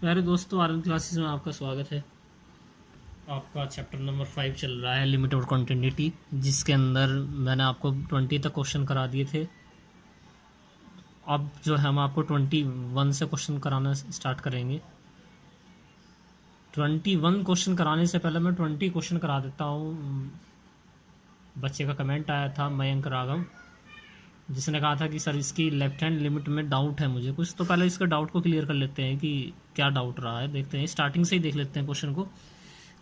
प्यारे दोस्तों, RN classes में आपका स्वागत है। आपका चैप्टर नंबर 5 चल रहा है, लिमिट और कॉन्टिन्यूटी, जिसके अंदर मैंने आपको 20 तक क्वेश्चन करा दिए थे। अब जो है हम आपको 21 से क्वेश्चन कराना स्टार्ट करेंगे। 21 क्वेश्चन कराने से पहले मैं 20 क्वेश्चन करा देता हूँ। बच्चे का कमेंट आया था मयंक राघव, जिसने कहा था कि सर इसकी लेफ्ट हैंड लिमिट में डाउट है मुझे कुछ। तो पहले इसका डाउट को क्लियर कर लेते हैं कि क्या डाउट रहा है। देखते हैं, स्टार्टिंग से ही देख लेते हैं क्वेश्चन को।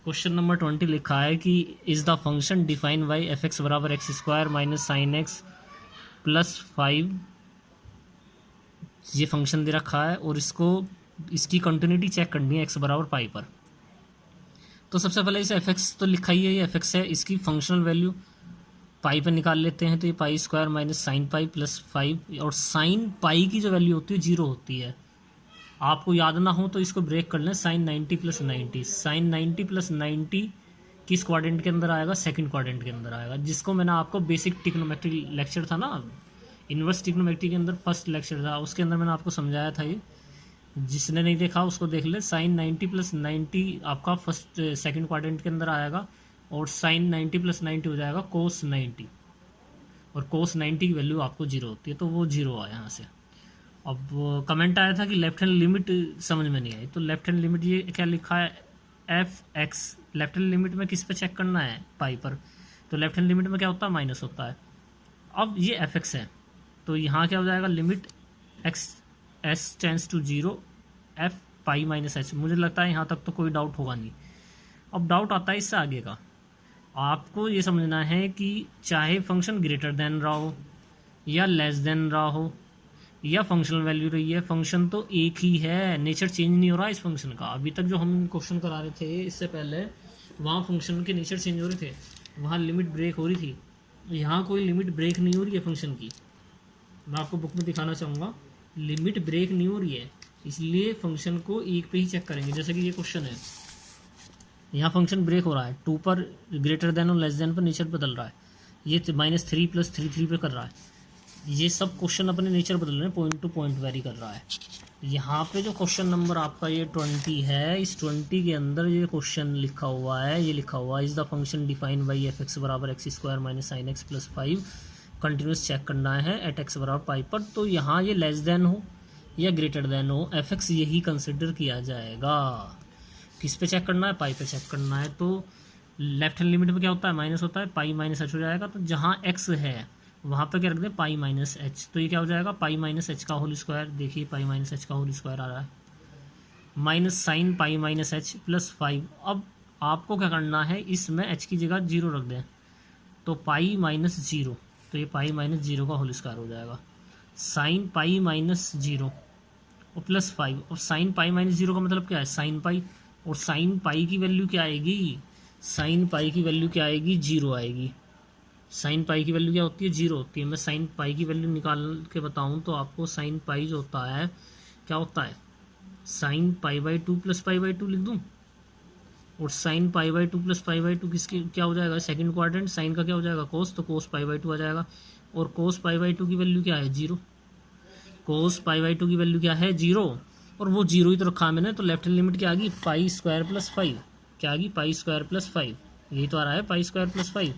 क्वेश्चन नंबर 20 लिखा है कि is the function define by f x बराबर x square minus sine x plus 5। ये फंक्शन दे रखा है और इसकी कंटिन्यूटी चेक करनी है एक्स बराबर पाई पर। तो सबसे पहले इसे एफ एक्स तो लिखा ही है, ये एफ एक्स है। इसकी फंक्शनल वैल्यू पाई पर निकाल लेते हैं, तो ये pi square minus sign pi plus 5। और साइन पाई की जो वैल्यू होती है 0 होती है। आपको याद ना हो तो इसको ब्रेक कर लें। साइन 90 प्लस 90, साइन 90 प्लस 90 किस क्वाड्रेंट के अंदर आएगा? सेकंड क्वाड्रेंट के अंदर आएगा, जिसको मैंने आपको बेसिक ट्रिग्नोमेट्री लेक्चर था ना, इन्वर्स ट्रिग्नोमेट्री के अंदर फर्स्ट लेक्चर था, उसके अंदर मैंने आपको समझाया था। ये जिसने नहीं देखा उसको देख ले। साइन 90 प्लस 90 आपका फर्स्ट सेकंड क्वाड्रेंट के अंदर आएगा, और साइन 90 प्लस 90 हो जाएगा कोस 90, और कोस 90 की वैल्यू आपको 0 होती है, तो वो 0 आया यहाँ से। अब कमेंट आया था कि लेफ्ट हैंड लिमिट समझ में नहीं आई, तो लेफ्ट हैंड लिमिट ये क्या लिखा है? F x. Left hand limit में किस पे चेक करना है? पाई पर। तो लेफ्ट हैंड लिमिट में क्या होता है? माइनस होता है। अब ये एफ एक्स है, तो यहाँ क्या हो जाएगा? Limit x s tends to 0 f pi minus h. मुझे लगता है यहाँ तक तो कोई डाउट होगा नहीं। अब डाउट आता है इससे आगे का। आपको ये समझना है कि चाहे फंक्शन ग्रेटर देन रहा हो या लेस देन रहा हो या फंक्शनल वैल्यू रही है, फंक्शन तो एक ही है, नेचर चेंज नहीं हो रहा इस फंक्शन का। अभी तक जो हम क्वेश्चन करा रहे थे इससे पहले, वहाँ फंक्शन के नेचर चेंज हो रहे थे, वहाँ लिमिट ब्रेक हो रही थी। यहाँ कोई लिमिट ब्रेक नहीं हो रही है फंक्शन की। मैं आपको बुक में दिखाना चाहूँगा, लिमिट ब्रेक नहीं हो रही है, इसलिए फंक्शन को एक पे ही चेक करेंगे। जैसे कि ये क्वेश्चन है, यहाँ फंक्शन ब्रेक हो रहा है, 2 पर ग्रेटर देन और लेस देन पर नेचर बदल रहा है। ये -3 + 3 3 पे कर रहा है। ये सब क्वेश्चन अपने नेचर बदल रहे हैं, पॉइंट टू पॉइंट वेरी कर रहा है। यहाँ पे जो क्वेश्चन नंबर आपका ये 20 है, इस 20 के अंदर ये क्वेश्चन लिखा हुआ है, ये लिखा हुआ है is the function define by f x बराबर x square minus sine x plus 5 continuous check करना है एट एक्स बराबर पाई पर। तो यहाँ ये लेस देन हो या ग्रेटर देन हो, एफ एक्स यही कंसिडर किया जाएगा। किस पे चेक करना है? पाई पे चेक करना है। तो लेफ्ट हैंड लिमिट में क्या होता है? माइनस होता है, पाई माइनस एच हो जाएगा। तो जहाँ एक्स है वहाँ पे क्या रख दें? पाई माइनस एच। तो ये क्या हो जाएगा? पाई माइनस एच का होल स्क्वायर। देखिए पाई माइनस एच का होल स्क्वायर आ रहा है, minus sine pi minus H plus 5। अब आपको क्या करना है? इसमें एच की जगह 0 रख दें, तो पाई माइनस 0, तो ये पाई माइनस 0 का होल स्क्वायर हो जाएगा। साइन पाई माइनस 0 और प्लस 5। और साइन पाई माइनस 0 का मतलब क्या है? Sine pi. और साइन पाई की वैल्यू क्या आएगी? साइन पाई की वैल्यू क्या आएगी? 0 आएगी। साइन पाई की वैल्यू क्या होती है? 0 होती है। मैं साइन पाई की वैल्यू निकाल के बताऊं तो आपको साइन पाई जो होता है क्या होता है? Sine pi by 2 plus pi by 2 लिख दूं, और sine pi by 2 plus pi by 2 किसकी क्या हो जाएगा? Second quadrant. साइन का क्या हो जाएगा? कोस, तो कोस पाई बाई 2 आ जाएगा। और कोस पाई बाई 2 की वैल्यू क्या है? 0। कोस पाई बाई 2 की वैल्यू क्या है? 0। और वो 0 ही तो रखा है मैंने। तो लेफ्ट हैंड लिमिट क्या आ गई? Pi square plus 5। क्या आ गई? Pi square plus 5। यही तो आ रहा है, पाई स्क्वायर प्लस 5।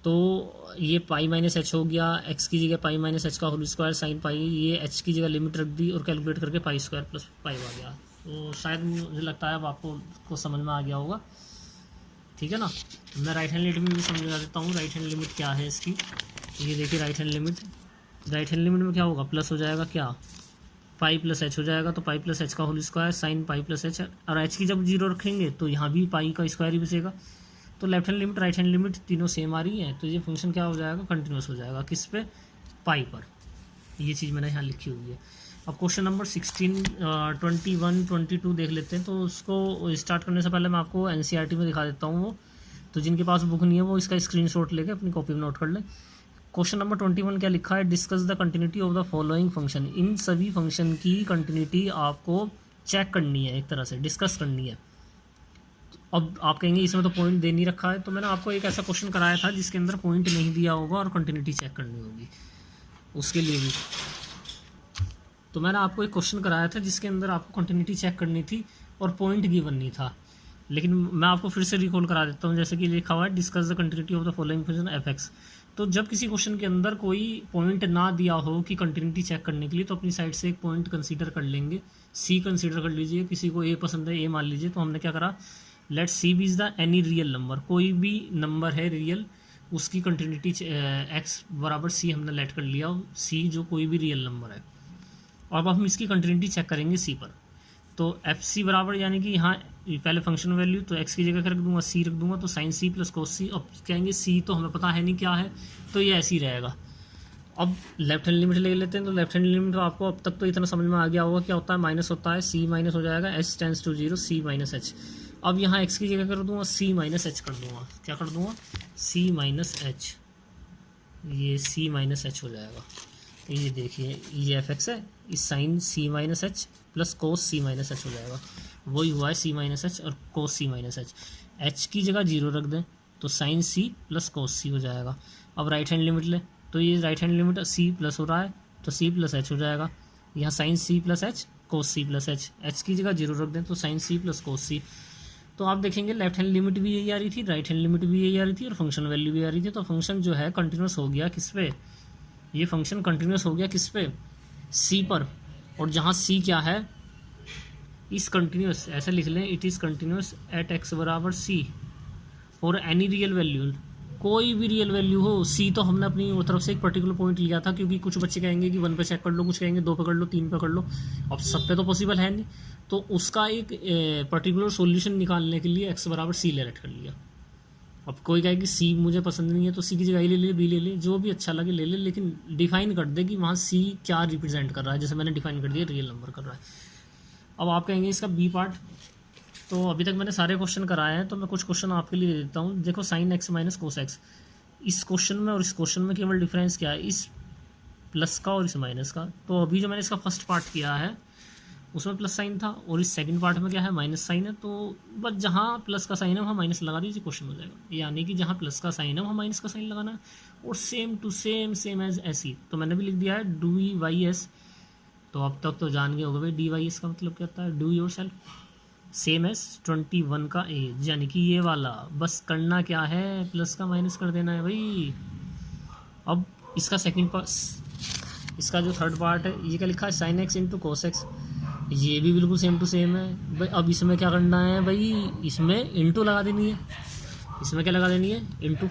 तो ये पाई माइनस एच हो गया, एक्स की जगह पाई माइनस एच का होल स्क्वायर साइन पाई, ये एच की जगह लिमिट रख दी और कैलकुलेट करके पाई स्क्वायर प्लस 5 आ गया। तो शायद मुझे लगता है अब आपको समझ में आ गया होगा, ठीक है ना। मैं राइट हैंड लिमिट में भी समझा देता हूँ। राइट हैंड लिमिट क्या है इसकी? ये देखिए राइट हैंड लिमिट में क्या होगा? प्लस हो जाएगा, क्या? पाई प्लस एच हो जाएगा। तो पाई प्लस एच का whole square sine pi plus h, और एच की जब 0 रखेंगे तो यहाँ भी पाई का स्क्वायर ही बचेगा। तो left hand limit right hand limit तीनों सेम आ रही है, तो ये फंक्शन क्या हो जाएगा? कंटिन्यूस हो जाएगा। किस पे? पाई पर। ये चीज़ मैंने यहाँ लिखी हुई है। अब क्वेश्चन नंबर 16, 21, 22 देख लेते हैं। तो उसको स्टार्ट करने से पहले मैं आपको एनसीईआरटी में दिखा देता हूँ। वो तो जिनके पास बुक नहीं है वो इसका स्क्रीनशॉट लेके अपनी कॉपी में नोट कर लें। क्वेश्चन नंबर 21 क्या लिखा है? Discuss the continuity of the following function. इन सभी फंक्शन की कंटिन्यूटी आपको चेक करनी है, एक तरह से डिस्कस करनी है। अब आप कहेंगे इसमें तो पॉइंट दे नहीं रखा है, तो मैंने आपको एक ऐसा क्वेश्चन कराया था जिसके अंदर पॉइंट नहीं दिया होगा और कंटिन्यूटी चेक करनी होगी, उसके लिए भी तो मैंने आपको एक क्वेश्चन कराया था जिसके अंदर आपको कंटिन्यूटी चेक करनी थी और पॉइंट गिवन नहीं था, लेकिन मैं आपको फिर से रिकॉल करा देता हूँ। जैसे कि लिखा हुआ है discuss the continuity of the following function f x. तो जब किसी क्वेश्चन के अंदर कोई पॉइंट ना दिया हो कि कंटिन्यूटी चेक करने के लिए, तो अपनी साइड से एक पॉइंट कंसीडर कर लेंगे। सी कंसीडर कर लीजिए, किसी को ए पसंद है, ए मान लीजिए। तो हमने क्या करा, let c be is the any real number, कोई भी नंबर है रियल, उसकी कंटिन्यूटी एक्स बराबर सी हमने लेट कर लिया, सी जो कोई भी रियल नंबर है। अब हम इसकी कंटिन्यूटी चेक करेंगे सी पर। तो एफ सी बराबर, यानी कि यहाँ पहले फंक्शन वैल्यू तो एक्स की जगह रख दूंगा, सी रख दूंगा, तो साइन सी प्लस कोस सी। अब कहेंगे सी तो हमें पता है नहीं क्या है, तो ये ऐसे ही रहेगा। अब लेफ्ट हैंड लिमिट ले लेते हैं। तो लेफ्ट हैंड लिमिट तो आपको अब तक तो इतना समझ में आ गया होगा क्या होता है, माइनस होता है, सी माइनस हो जाएगा, h tends to 0, c minus h. अब यहाँ एक्स की जगह कर दूंगा सी माइनस एच कर दूंगा, क्या कर दूंगा, सी माइनस एच, ये सी माइनस एच हो जाएगा। ये देखिए ये एफ एक्स है, इस साइन सी माइनस एच प्लस कोस सी माइनस एच हो जाएगा, वही हुआ है सी माइनस एच और कोस सी माइनस एच। एच की जगह 0 रख दें तो साइन सी प्लस कोस सी हो जाएगा। अब राइट हैंड लिमिट ले, तो ये right hand limit c plus हो रहा है तो सी प्लस एच हो जाएगा, यहाँ साइन सी प्लस एच कोस सी प्लस एच। एच की जगह 0 रख दें तो साइन सी प्लस कोस सी। तो आप देखेंगे लेफ्ट हैंड लिमिट भी यही आ रही थी, राइट हैंड लिमिट भी यही आ रही थी और फंक्शन वैल्यू भी आ रही थी। तो फंक्शन जो है कंटिन्यूस हो गया किस पे, ये फंक्शन कंटिन्यूस हो गया किस पे, सी पर। और जहाँ सी क्या है, इस कंटिन्यूस, ऐसे लिख लें, it is continuous at x बराबर सी और एनी रियल वैल्यू, कोई भी रियल वैल्यू हो। सी तो हमने अपनी तरफ से एक पर्टिकुलर पॉइंट लिया था, क्योंकि कुछ बच्चे कहेंगे कि 1 पे चेक कर लो, कुछ कहेंगे 2 पे कर लो, 3 पे कर लो। अब सब पे तो पॉसिबल है नहीं, तो उसका एक पर्टिकुलर सॉल्यूशन निकालने के लिए एक्स बराबर सी लेट कर लिया। अब कोई कहे कि सी मुझे पसंद नहीं है, तो सी की जगह ले ले, बी ले ले, जो भी अच्छा लगे ले ले, लेकिन डिफाइन कर दे कि वहाँ सी क्या रिप्रेजेंट कर रहा है। जैसे मैंने डिफाइन कर दिया रियल नंबर कर रहा है। अब आप कहेंगे इसका बी पार्ट, तो अभी तक मैंने सारे क्वेश्चन कराए हैं, तो मैं कुछ क्वेश्चन आपके लिए दे देता हूँ। देखो sine x minus cos x, इस क्वेश्चन में और इस क्वेश्चन में केवल डिफरेंस क्या है, इस प्लस का और इस माइनस का। तो अभी जो मैंने इसका फर्स्ट पार्ट किया है उसमें प्लस साइन था, और इस सेकंड पार्ट में क्या है, माइनस साइन है। तो बस जहाँ प्लस का साइन है वहाँ माइनस लगा दीजिए, क्वेश्चन हो जाएगा। यानी कि जहाँ प्लस का साइन है वहाँ माइनस का साइन लगाना है, और सेम टू सेम एज ऐसी। तो मैंने भी लिख दिया है डू वाई एस। तो अब तक तो जान गए होगा भाई डी वाई एस का मतलब क्या होता है, do yourself, same as 21 का एज, यानी कि ये वाला। बस करना क्या है, प्लस का माइनस कर देना है भाई। अब इसका सेकंड पार्ट, इसका जो थर्ड पार्ट है, ये क्या लिखा है, sine x into cos x, ये भी बिल्कुल सेम टू सेम है भाई। अब इसमें क्या करना है भाई, इसमें इंटू लगा देनी है। इसमें क्या लगा देनी है, इंटू,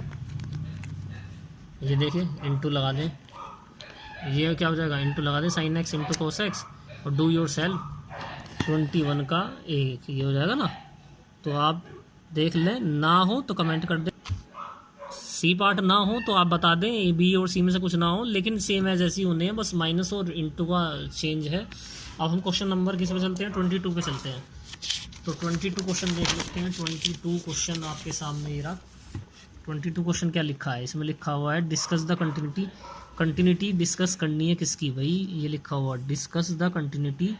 ये देखिए इंटू लगा दें, ये क्या हो जाएगा, इंटू लगा दें sine x into cos x और डू योर सेल्फ 21 का एक, ये हो जाएगा ना। तो आप देख लें, ना हो तो कमेंट कर दें, सी पार्ट ना हो तो आप बता दें, ए बी और सी में से कुछ ना हो, लेकिन सेम एज ऐसी होने हैं, बस माइनस और इंटू का चेंज है। अब हम क्वेश्चन नंबर किस पे चलते हैं, 22 पे चलते हैं। तो 22 क्वेश्चन देख लेते हैं। 22 क्वेश्चन आपके सामने ये रहा। 22 क्वेश्चन क्या लिखा है, इसमें लिखा हुआ है discuss the continuity. Continuity discuss करनी है किसकी भाई, ये लिखा हुआ discuss the continuity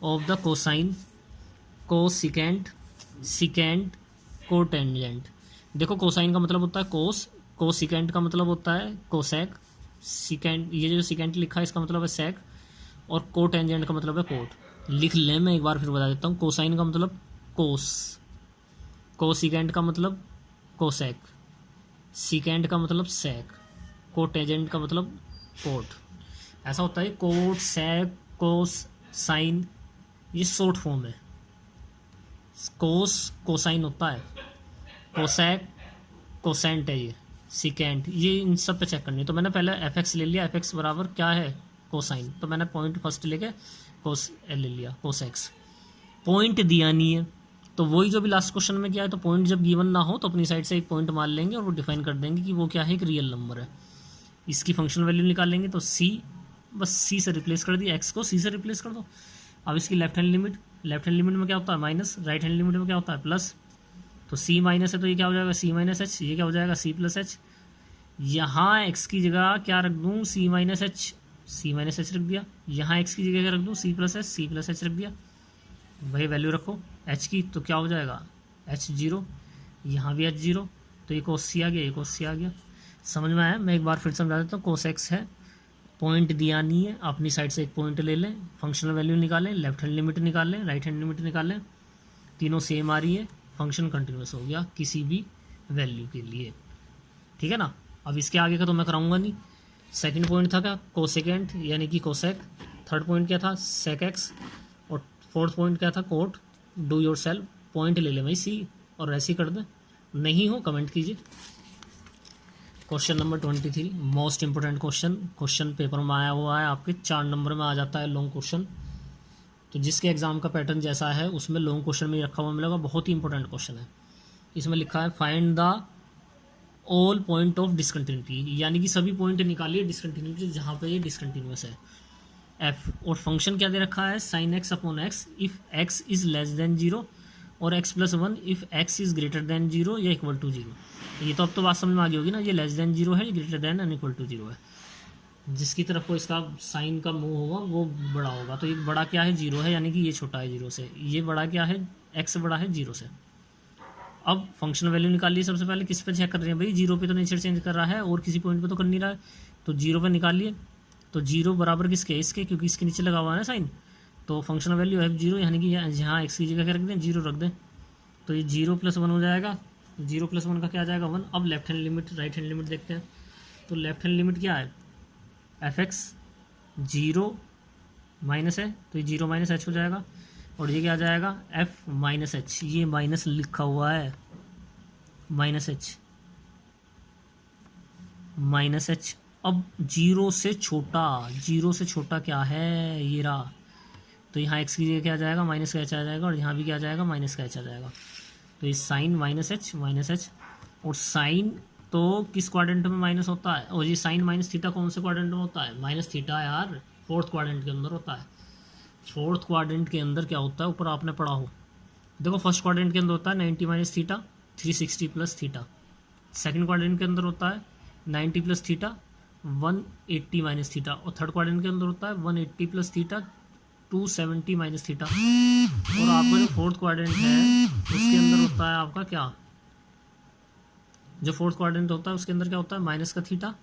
of the cosine, cosecant, secant, cotangent. देखो कोसाइन का मतलब होता है कोस, कोसिकेंट का मतलब होता है कोसेक, सिकेंट, ये जो सिकेंट लिखा है इसका मतलब है सेक, और कोटेंजेंट का मतलब है कोट। लिख लें, मैं एक बार फिर बता देता हूँ। कोसाइन का मतलब कोस, कोसिकेंट का मतलब कोसेक, सिकेंट का मतलब सेक, कोटेंजेंट का मतलब कोट। ऐसा होता है कोट, सेक, कोस, साइन, ये शॉर्ट फॉर्म है। कोस कोसाइन होता है, कोसेक कोसेंट है, ये सिकेंट, ये इन सब पे चेक करनी है। तो मैंने पहले एफ एक्स ले लिया, एफ एक्स बराबर क्या है, कोसाइन। तो मैंने पॉइंट फर्स्ट लेके कोस ले लिया, कोस एक्स। पॉइंट दिया नहीं है, तो वही जो भी लास्ट क्वेश्चन में किया है, तो पॉइंट जब गिवन ना हो तो अपनी साइड से एक पॉइंट मान लेंगे और वो डिफाइन कर देंगे कि वो क्या है, एक रियल नंबर है। इसकी फंक्शनल वैल्यू निकालेंगे, तो सी, बस सी से रिप्लेस कर दिया, एक्स को सी से रिप्लेस कर दो। अब इसकी left hand limit, left hand limit में क्या होता है माइनस, राइट हैंड लिमिट में क्या होता है प्लस। तो सी माइनस है तो ये क्या हो जाएगा, सी माइनस एच, ये क्या हो जाएगा, सी प्लस एच। यहाँ एक्स की जगह क्या रख दूँ, c minus h, c minus h रख दिया। यहाँ एक्स की जगह क्या रख दूँ, c plus h, c plus h रख दिया। वही वैल्यू रखो एच की, तो क्या हो जाएगा, एच 0, यहाँ भी एच 0, तो ये कोस सी आ गया, ये कोस सी आ गया। समझ में आया, मैं एक बार फिर समझा देता हूँ। कोस एक्स है पॉइंट दिया नहीं है, अपनी साइड से एक पॉइंट ले लें, फंक्शनल वैल्यू निकालें, लेफ्ट हैंड लिमिट निकालें, राइट हैंड लिमिट निकालें, तीनों सेम आ रही है, फंक्शन कंटिन्यूस हो गया किसी भी वैल्यू के लिए। ठीक है ना। अब इसके आगे का तो मैं कराऊंगा नहीं। सेकंड पॉइंट था क्या, कोसेकेंट यानी कि कोसेक। थर्ड पॉइंट क्या था, सेक एक्स। और फोर्थ पॉइंट क्या था, cot. Do yourself, point ले लें भाई सी, और ऐसे ही कर दें। नहीं हो कमेंट कीजिए। Question number 23 most important question paper में आया हुआ है, आपके 4 नंबर में आ जाता है लॉन्ग क्वेश्चन। तो जिसके एग्जाम का पैटर्न जैसा है उसमें लॉन्ग क्वेश्चन में रखा हुआ मिलेगा, बहुत ही इंपॉर्टेंट क्वेश्चन है। इसमें लिखा है find the all point of discontinuity, यानी कि सभी पॉइंट निकालिए डिसकंटिन्यूटी जहाँ पे ये डिसकंटिन्यूस है। एफ और फंक्शन क्या दे रखा है, sine x upon x if x is less than 0 और x plus 1 if x is greater than 0 या इक्वल टू 0। ये तो अब तो बात समझ में आ गई होगी ना, ये लेस देन 0 है, ये greater than and equal to 0 है। जिसकी तरफ को इसका साइन का मूव होगा वो बड़ा होगा। तो ये बड़ा क्या है, 0 है, यानी कि ये छोटा है 0 से। ये बड़ा क्या है, एक्स बड़ा है 0 से। अब फंक्शनल वैल्यू निकालिए। सबसे पहले किस पे चेक कर रहे हैं भाई, 0 पे तो नेचर चेंज कर रहा है और किसी पॉइंट पे तो कर नहीं रहा है, तो 0 पे निकालिए। तो 0 बराबर किसके, इसके, क्योंकि इसके नीचे लगा हुआ है ना साइन। तो फंक्शनल वैल्यू है 0, यानी कि यहाँ एक्स की जगह क्या रख दें, 0 रख दें। तो ये 0 + 1 हो जाएगा। 0 + 1 का क्या आ जाएगा, 1। अब left hand limit right hand limit देखते हैं। तो लेफ्ट हैंड लिमिट क्या है, एफ एक्स 0 माइनस है, तो ये 0 - h हो जाएगा। और ये क्या आ जाएगा, f - h। ये माइनस लिखा हुआ है, -h -h। अब 0 से छोटा, 0 से छोटा क्या है, ये रहा। तो यहाँ x की जगह क्या आ जाएगा, माइनस का h आ जाएगा, और यहाँ भी क्या आ जाएगा, माइनस का h आ जाएगा। तो ये साइन -h। और साइन तो किस क्वाड्रेंट में माइनस होता है, और ये साइन माइनस थीटा कौन से क्वाड्रेंट में होता है, माइनस थीटा यार, फोर्थ क्वाड्रेंट के अंदर होता है। फोर्थ क्वाड्रेंट के अंदर क्या होता है, ऊपर आपने पढ़ा हो, देखो फर्स्ट क्वाड्रेंट के अंदर होता है 90 - थीटा 360 + थीटा। सेकंड क्वाड्रेंट के अंदर होता है 90 + थीटा 180 - थीटा। और थर्ड क्वाड्रेंट के अंदर होता है 180 + थीटा 270 - थीटा। और आपका जो फोर्थ क्वाड्रेंट है उसके अंदर होता है आपका क्या, जो फोर्थ क्वाड्रेंट होता है उसके अंदर क्या होता है, माइनस का थीटा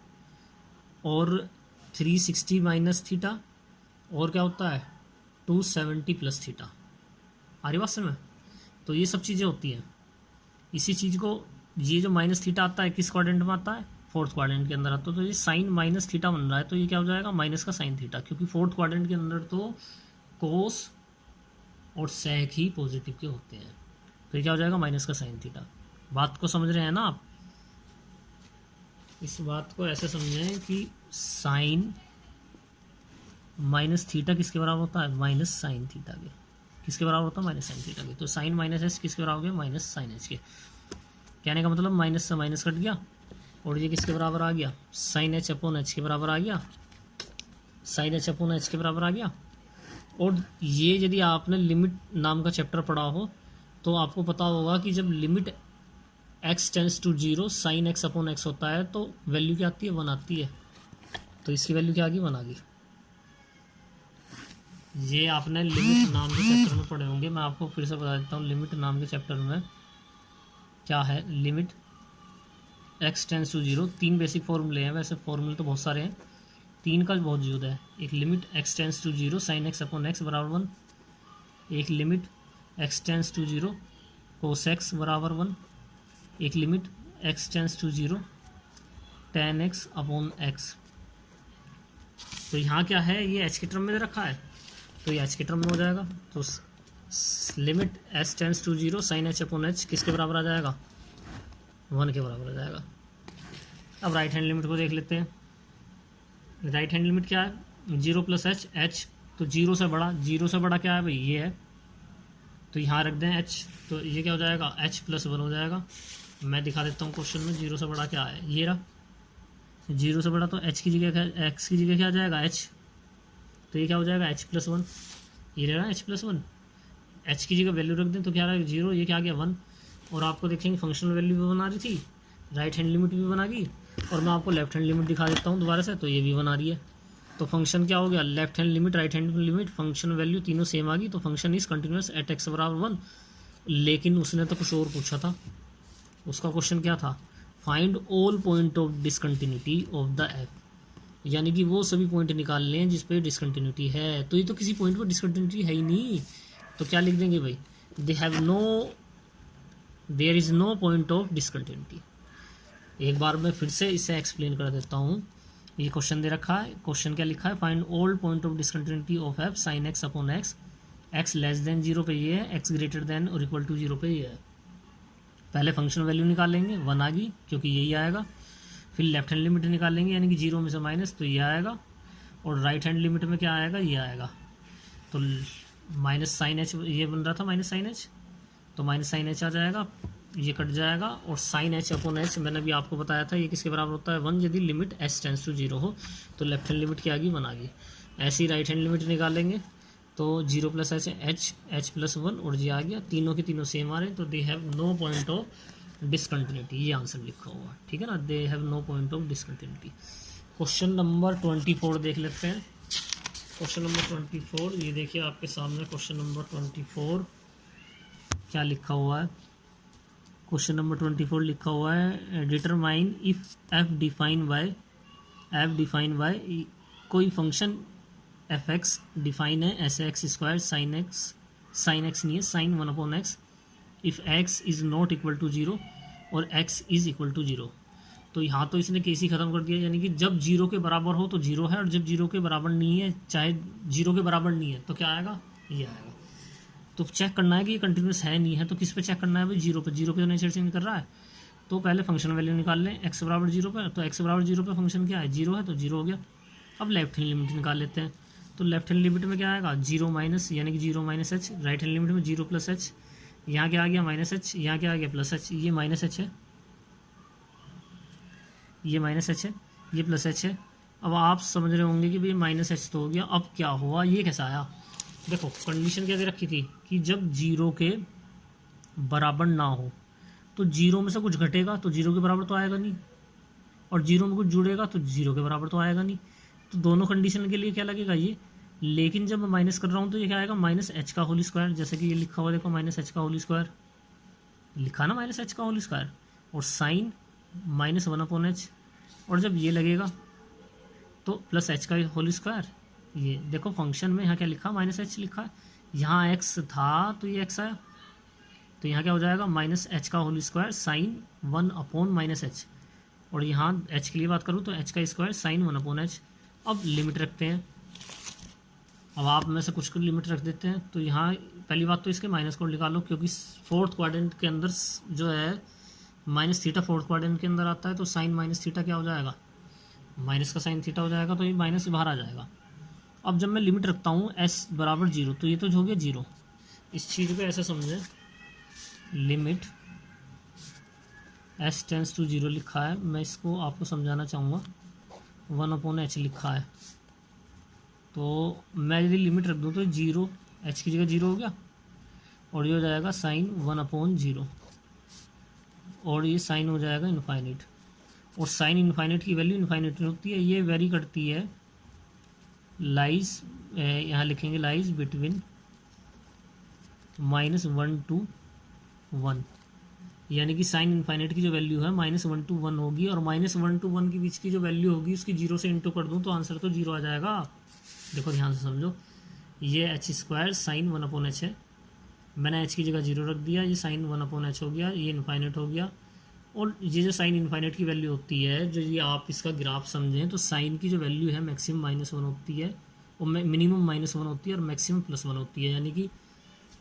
और 360 - थीटा, और क्या होता है 270 + थीटा। आ रही बात समझ में। तो ये सब चीज़ें होती हैं। इसी चीज़ को, ये जो माइनस थीटा आता है किस क्वाड्रेंट में आता है, फोर्थ क्वाड्रेंट के अंदर आता है। तो ये साइन माइनस थीटा बन रहा है, तो ये क्या हो जाएगा, माइनस का साइन थीटा, क्योंकि फोर्थ क्वाड्रेंट के अंदर तो कोस और सेक ही पॉजिटिव के होते हैं। तो ये क्या हो जाएगा, माइनस का साइन थीटा। बात को समझ रहे हैं ना आप। इस बात को ऐसे समझें कि साइन माइनस थीटा किसके बराबर होता है, माइनस साइन थीटा के। किसके बराबर होता है, माइनस साइन थीटा के। तो साइन -h किसके बराबर हो गया, माइनस साइन h के। कहने का मतलब माइनस से माइनस कट गया, और ये किसके बराबर आ गया, साइन h अपॉन h के बराबर आ गया, साइन h अपॉन h के बराबर आ गया। और ये यदि आपने लिमिट नाम का चैप्टर पढ़ा हो तो आपको पता होगा कि जब limit x tends to 0 sine x upon x होता है तो वैल्यू क्या आती है, 1 आती है। तो इसकी वैल्यू क्या आ गई, 1 आ गई। ये आपने लिमिट नाम के चैप्टर में पढ़े होंगे, मैं आपको फिर से बता देता हूँ। लिमिट नाम के चैप्टर में क्या है, limit x tends to 0, 3 basic फॉर्मूले हैं, वैसे फॉर्मूले तो बहुत सारे हैं, 3 का बहुत यूज है। एक limit x tends to 0 sine x upon x बराबर 1, एक limit x tends to 0 cos x बराबर 1, एक limit x tends to 0 tan x upon x। तो यहाँ क्या है, ये h के टर्म में दे रखा है, तो ये h के टर्म में हो जाएगा। तो limit s tends to 0 sine h upon h किसके बराबर आ जाएगा, 1 के बराबर आ जाएगा। अब राइट हैंड लिमिट को देख लेते हैं। राइट हैंड लिमिट क्या है, 0 + h, h तो 0 से बड़ा, 0 से बड़ा क्या है भाई, ये है, तो यहाँ रख दें h, तो ये क्या हो जाएगा, h + 1 हो जाएगा। मैं दिखा देता हूँ क्वेश्चन में 0 से बड़ा क्या है, ये रहा 0 से बड़ा, तो h की जगह क्या, x की जगह क्या आ जाएगा, h, तो ये क्या हो जाएगा h + 1, ये रहा h + 1, h की जगह वैल्यू रख दें तो क्या रहा 0, ये क्या आ गया 1। और आपको देखेंगे फंक्शनल वैल्यू भी बना रही थी, राइट हैंड लिमिट भी बना गई, और मैं आपको लेफ्ट हैंड लिमिट दिखा देता हूँ दोबारा से, तो ये भी बना रही है। तो फंक्शन क्या हो गया, left hand limit right hand limit function value तीनों सेम आ गई। तो function is continuous at x बराबर 1। लेकिन उसने तो कुछ और पूछा था, उसका क्वेश्चन क्या था, find all point of discontinuity of the F. यानी कि वो सभी पॉइंट निकाल लें जिस पे डिसकंटिन्यूटी है। तो ये तो किसी पॉइंट पर डिसकंटिन्यूटी है ही नहीं, तो क्या लिख देंगे भाई, there is no point of discontinuity. एक बार मैं फिर से इसे एक्सप्लेन कर देता हूँ। ये क्वेश्चन दे रखा है, क्वेश्चन क्या लिखा है, find all point of discontinuity of F sine x upon x, x less than 0 पे ये है, एक्स ग्रेटर देन और इक्वल टू 0 पे ये है। पहले फंक्शन वैल्यू निकालेंगे, 1 आ गई क्योंकि यही आएगा। फिर लेफ्ट हैंड लिमिट निकालेंगे यानी कि 0 में से माइनस, तो ये आएगा। और राइट हैंड लिमिट में क्या आएगा, ये आएगा। तो माइनस साइन एच ये बन रहा था, माइनस साइन एच, तो माइनस साइन एच आ जाएगा, ये कट जाएगा। और साइन एच अपॉन एच मैंने अभी आपको बताया था ये किसके बराबर होता है, 1, यदि लिमिट एच टेंस टू 0 हो। तो लेफ्ट हैंड लिमिट क्या आ गई, 1 आ गई। ऐसी राइट हैंड लिमिट निकालेंगे तो 0 प्लस एच प्लस 1 और ये आ गया, तीनों के तीनों सेम आ रहे हैं, तो they have no point of discontinuity, ये आंसर लिखा हुआ, ठीक है ना, they have no point of discontinuity. Question number 24 देख लेते हैं। क्वेश्चन नंबर 24, ये देखिए आपके सामने क्वेश्चन नंबर 24 क्या लिखा हुआ है। क्वेश्चन नंबर 24 लिखा हुआ है, determine if f define by कोई फंक्शन एफ एक्स डिफाइन है ऐसे एक्स स्क्वायर साइन एक्स नहीं है, sine 1 upon x, if x is not equal to 0 और एक्स इज़ इक्वल टू 0। तो यहाँ तो इसने केस ही ख़त्म कर दिया, यानी कि जब 0 के बराबर हो तो 0 है, और जब 0 के बराबर नहीं है, चाहे 0 के बराबर नहीं है, तो क्या आएगा, ये आएगा। तो चेक करना है कि ये कंटिन्यूस है नहीं है, तो किस पे चेक करना है भाई, 0 पे। 0 पे तो नेचर चेंज कर रहा है, तो पहले फंक्शन वैल्यू निकाल लें, एक्स बराबर 0 पर, तो एक्स बराबर 0 पे फंक्शन क्या है, 0 है, तो 0 हो गया। अब लेफ्ट हैंड लिमिट निकाल लेते हैं, तो लेफ्ट हैंड लिमिट में क्या आएगा, 0 माइनस, यानी कि 0 minus H. Right hand limit में 0 प्लस एच, यहाँ क्या आ गया माइनस एच, यहाँ क्या आ गया प्लस एच, ये माइनस एच है, ये माइनस एच है, ये प्लस एच है। अब आप समझ रहे होंगे कि भाई माइनस एच तो हो गया, अब क्या हुआ, ये कैसा आया। देखो कंडीशन क्या दे रखी थी कि जब 0 के बराबर ना हो तो 0 में से कुछ घटेगा तो 0 के बराबर तो आएगा नहीं, और 0 में कुछ जुड़ेगा तो 0 के बराबर तो आएगा नहीं। तो दोनों कंडीशन के लिए क्या लगेगा ये, लेकिन जब मैं माइनस कर रहा हूँ तो ये क्या आएगा, माइनस एच का होल स्क्वायर, जैसे कि ये लिखा हुआ देखो, माइनस एच का होल स्क्वायर लिखा ना, माइनस एच का होल स्क्वायर, और साइन माइनस 1 अपॉन एच, और जब ये लगेगा तो प्लस एच का होल स्क्वायर। ये देखो फंक्शन में यहाँ क्या लिखा, माइनस एच लिखा है, यहाँ एक्स था तो ये एक्स आया, तो यहाँ क्या हो जाएगा, माइनस एच का whole square sine 1 upon minus h, और यहाँ एच के लिए बात करूँ तो एच का स्क्वायर साइन 1 अपॉन एच। अब लिमिट रखते हैं, अब आप में से कुछ को लिमिट रख देते हैं, तो यहाँ पहली बात तो इसके माइनस को निकालो, क्योंकि फोर्थ क्वाड्रेंट के अंदर जो है माइनस थीटा फोर्थ क्वाड्रेंट के अंदर आता है, तो साइन माइनस थीटा क्या हो जाएगा, माइनस का साइन थीटा हो जाएगा, तो ये माइनस बाहर आ जाएगा। अब जब मैं लिमिट रखता हूँ एस बराबर 0, तो ये तो हो गया 0। इस चीज़ को ऐसे समझें, लिमिट एस टेंस टू 0 लिखा है, मैं इसको आपको समझाना चाहूँगा, 1 अपॉन एच लिखा है, तो मैं यदि लिमिट रख दूँ तो 0 एच की जगह 0 हो गया, और ये हो जाएगा साइन 1 अपॉन 0, और ये साइन हो जाएगा इनफाइनिट, और साइन इनफाइनिट की वैल्यू इनफाइनिट होती है, ये वेरी करती है, लाइज यहाँ लिखेंगे लाइज बिटवीन -1 to 1, यानी कि साइन इनफाइनिट की जो वैल्यू है -1 to 1 होगी, और -1 to 1 के बीच की जो वैल्यू होगी उसकी 0 से इंटू कर दूँ तो आंसर तो 0 आ जाएगा। देखो ध्यान से समझो, ये H square sine 1 upon H है, मैंने एच की जगह 0 रख दिया, ये साइन 1 अपॉन एच हो गया, ये इनफाइनिट हो गया, और ये जो साइन इनफाइनिट की वैल्यू होती है, जो ये आप इसका ग्राफ समझें तो साइन की जो वैल्यू है मैक्सिमम -1 होती है, और मिनिमम -1 होती है, और मैक्सिमम +1 होती है। यानी कि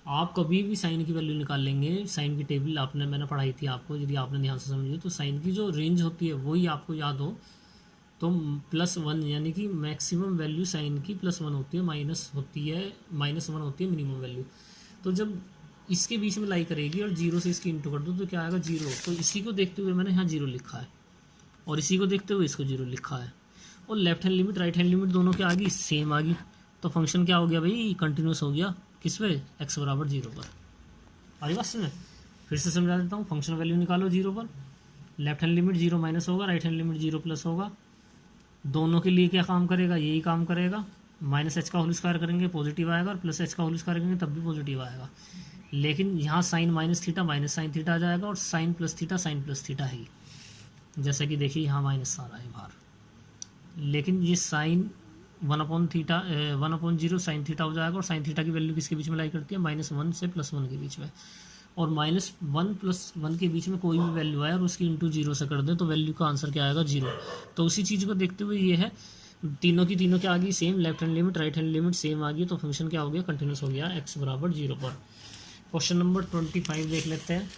आप कभी भी साइन की वैल्यू निकाल लेंगे, साइन की टेबल मैंने पढ़ाई थी आपको, यदि आपने ध्यान से समझी, तो साइन की जो रेंज होती है वही आपको याद हो, तो +1 यानी कि मैक्सिमम वैल्यू साइन की +1 होती है, -1 होती है मिनिमम वैल्यू। तो जब इसके बीच में लाई करेगी और 0 से इसकी इंटू कर दो तो क्या आएगा 0, तो इसी को देखते हुए मैंने यहाँ 0 लिखा है, और इसी को देखते हुए इसको 0 लिखा है, और left hand limit right hand limit दोनों क्या आ गई, सेम आ गई, तो फंक्शन क्या हो गया भाई, कंटिन्यूस हो गया, किस पे, एक्स बराबर 0 पर। आगे बात समझ, फिर से समझा देता हूँ, फंक्शन वैल्यू निकालो 0 पर, लेफ्ट हैंड लिमिट 0 माइनस होगा, राइट हैंड लिमिट 0 प्लस होगा, दोनों के लिए क्या काम करेगा, यही काम करेगा, माइनस एच का होल स्क्वायर करेंगे पॉजिटिव आएगा, और प्लस एच का होल स्क्वायर करेंगे तब भी पॉजिटिव आएगा, लेकिन यहाँ sine minus theta minus sine theta आ जाएगा, और sine plus theta sine plus theta है, जैसे कि देखिए यहाँ माइनस आ रहा है बाहर, लेकिन ये साइन 1/0 साइन थीटा हो जाएगा, और साइन थीटा की वैल्यू किसके बीच में लाई करती है, -1 से +1 के बीच में, और -1 + 1 के बीच में कोई भी वैल्यू आए और उसकी इंटू 0 से कर दें तो वैल्यू का आंसर क्या आएगा, 0। तो उसी चीज़ को देखते हुए ये है, तीनों की तीनों क्या आ गई, same, left hand limit right hand limit same आ गई, तो फंक्शन क्या हो गया, कंटिन्यूस हो गया x = 0 पर। क्वेश्चन नंबर 25 देख लेते हैं।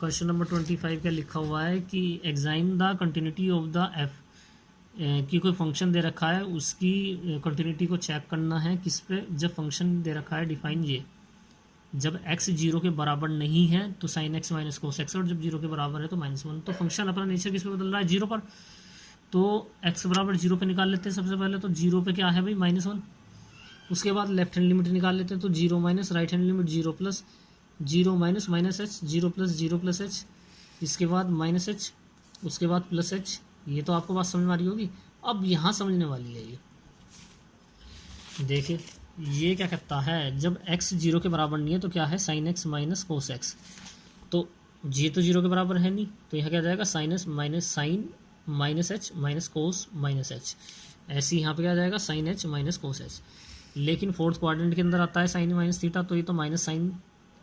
क्वेश्चन नंबर 25 क्या लिखा हुआ है कि exine the continuity of the F, कि कोई फंक्शन दे रखा है उसकी कंटिन्यूटी को चेक करना है किस पे, जब फंक्शन दे रखा है डिफाइन ये, जब x 0 के बराबर नहीं है तो sin x - cos x, और जब 0 के बराबर है तो -1। तो फंक्शन अपना नेचर किस पे बदल रहा है, 0 पर, तो x = 0 पे निकाल लेते हैं सबसे पहले। तो 0 पे क्या है भाई, -1। उसके बाद लेफ्ट हैंड लिमिट निकाल लेते हैं, तो 0 - right hand limit 0 + 0 - -h 0 + 0 + h, इसके बाद -h, उसके बाद +h। ये तो आपको बात समझ में आ रही होगी। अब यहाँ समझने वाली है ये, देखिए ये क्या कहता है, जब x 0 के बराबर नहीं है तो क्या है, sin x - cos x। तो ये तो 0 के बराबर है नहीं, तो यहाँ क्या जाएगा, sin h - cos -h। ऐसे ही यहाँ पे क्या जाएगा, sin h - cos h। लेकिन फोर्थ क्वाड्रेंट के अंदर आता है साइन माइनस थीटा, तो ये तो -sin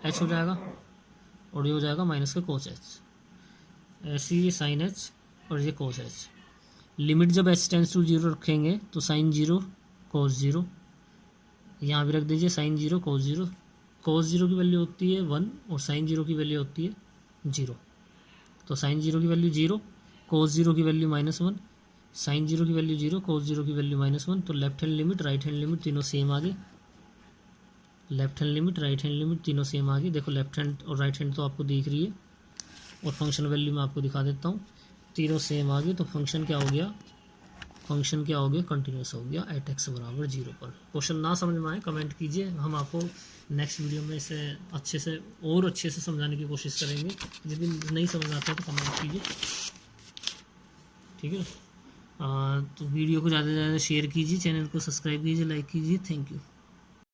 h हो जाएगा, और ये हो जाएगा -cos h। ऐसे ही sin h और ये cos h। लिमिट जब h → 0 रखेंगे तो sin 0 cos 0, यहाँ भी रख दीजिए sin 0 cos 0। cos 0 की वैल्यू होती है 1 और sin 0 की वैल्यू होती है 0। तो sin 0 की वैल्यू 0, cos 0 की वैल्यू -1, sin 0 की वैल्यू 0, cos 0 की वैल्यू -1। तो left hand limit right hand limit तीनों सेम आ गए, left hand limit right hand limit तीनों सेम आ गई। देखो लेफ्ट हैंड और राइट हैंड तो आपको दिख रही है, और फंक्शन वैल्यू मैं आपको दिखा देता हूँ, तीनों सेम आ गई। तो फंक्शन क्या हो गया, फंक्शन क्या हो गया, कंटिन्यूस हो गया एट x = 0 पर। क्वेश्चन ना समझ में आए कमेंट कीजिए, हम आपको नेक्स्ट वीडियो में इसे अच्छे से समझाने की कोशिश करेंगे। यदि नहीं समझ आता है तो कमेंट कीजिए, ठीक है। तो वीडियो को ज़्यादा से ज़्यादा शेयर कीजिए, चैनल को सब्सक्राइब कीजिए, लाइक कीजिए। Thank you.